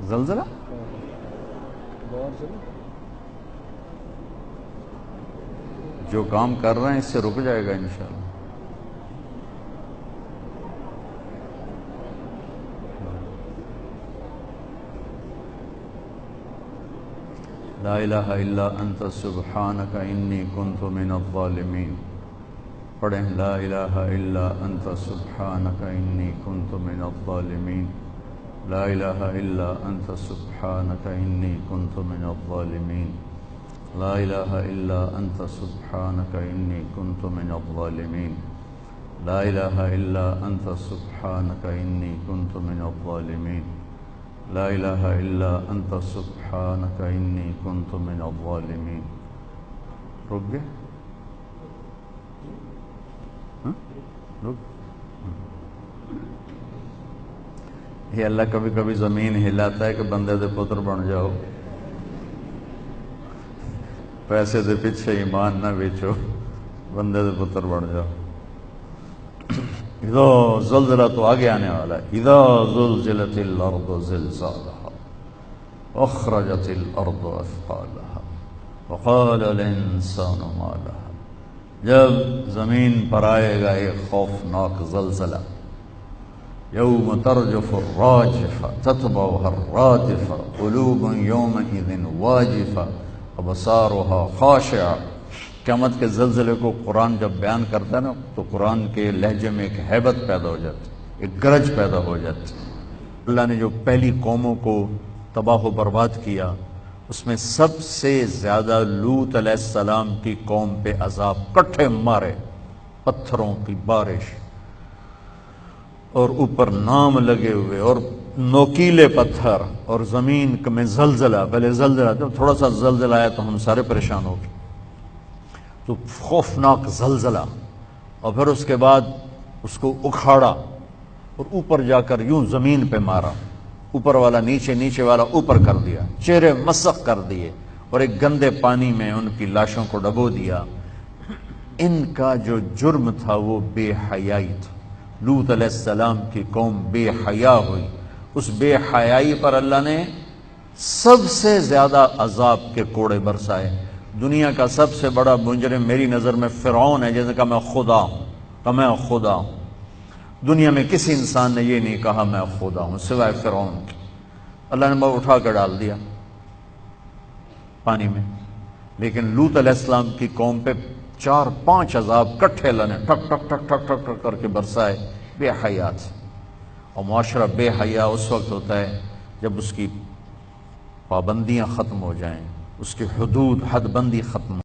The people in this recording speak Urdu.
زلزلہ جو کام کر رہے ہیں اس سے رک جائے گا انشاءاللہ. لا الہ الا انت سبحانک انی کنت من الظالمین. پڑھیں لا الہ الا انت سبحانک انی کنت من الظالمین. لا الہ الا انت سبحانک انی کنت من الظالمین. لا الہ الا انت سبحانک انی کنت من الظالمین. لا الہ الا انت سبحانک انی کنت من الظالمین. لا الہ الا انت سبحانک انی کنت من الظالمین. رک گئے؟ یہ اللہ کبھی کبھی زمین ہلاتا ہے کہ بندے دے پتر بن جاؤ، پیسے دے پیچھے ایمان نہ بیچو، بندے دے پتر بن جاؤ. اذا زلزلہ تو آگے آنے والا ہے. اذا زلزلت الارض زلزالها اخرجت الارض اثقالها وقال الانسان ما لها. جب زمین پر آئے گا ایک خوفناک زلزلہ، یوم ترجف الراجفہ تتبعها الرادفہ قلوب یومئذ واجفہ ابصارها خاشعہ. قیامت کے زلزلے کو قرآن جب بیان کرتا ہے نا تو قرآن کے لہجے میں ایک ہیبت پیدا ہو جاتی، ایک گرج پیدا ہو جاتی. اللہ نے جو پہلی قوموں کو تباہ و برباد کیا اس میں سب سے زیادہ لوط علیہ السلام کی قوم پہ عذاب کٹھے مارے، پتھروں کی بارش اور اوپر نام لگے ہوئے اور نوکیلے پتھر اور زمین میں زلزلہ. پہلے زلزلہ جب تھوڑا سا زلزلہ آیا تو ہم سارے پریشان ہو گئے، تو خوفناک زلزلہ، اور پھر اس کے بعد اس کو اکھاڑا اور اوپر جا کر یوں زمین پہ مارا، اوپر والا نیچے، نیچے والا اوپر کر دیا، چہرے مسخ کر دیے اور ایک گندے پانی میں ان کی لاشوں کو ڈبو دیا. ان کا جو جرم تھا وہ بے حیائی تھا. لوط علیہ السلام کی قوم بے حیا ہوئی. اس بے حیائی پر اللہ نے سب سے زیادہ عذاب کے کوڑے برسائے. دنیا کا سب سے بڑا مجرم میری نظر میں فرعون ہے، جیسے کہ میں خدا ہوں، کہ میں خدا ہوں. دنیا میں کسی انسان نے یہ نہیں کہا میں خدا ہوں سوائے فرعون کی. اللہ نے وہ اٹھا کر ڈال دیا پانی میں. لیکن لوط علیہ السلام کی قوم پہ 4-5 عذاب کٹھے اللہ نے ٹھک ٹھک ٹھک ٹھک ٹھک ٹھک کر کے برسائے. بے حیات. اور معاشرہ بے حیا اس وقت ہوتا ہے جب اس کی پابندیاں ختم ہو جائیں، اس کی حدود حد بندی ختم ہو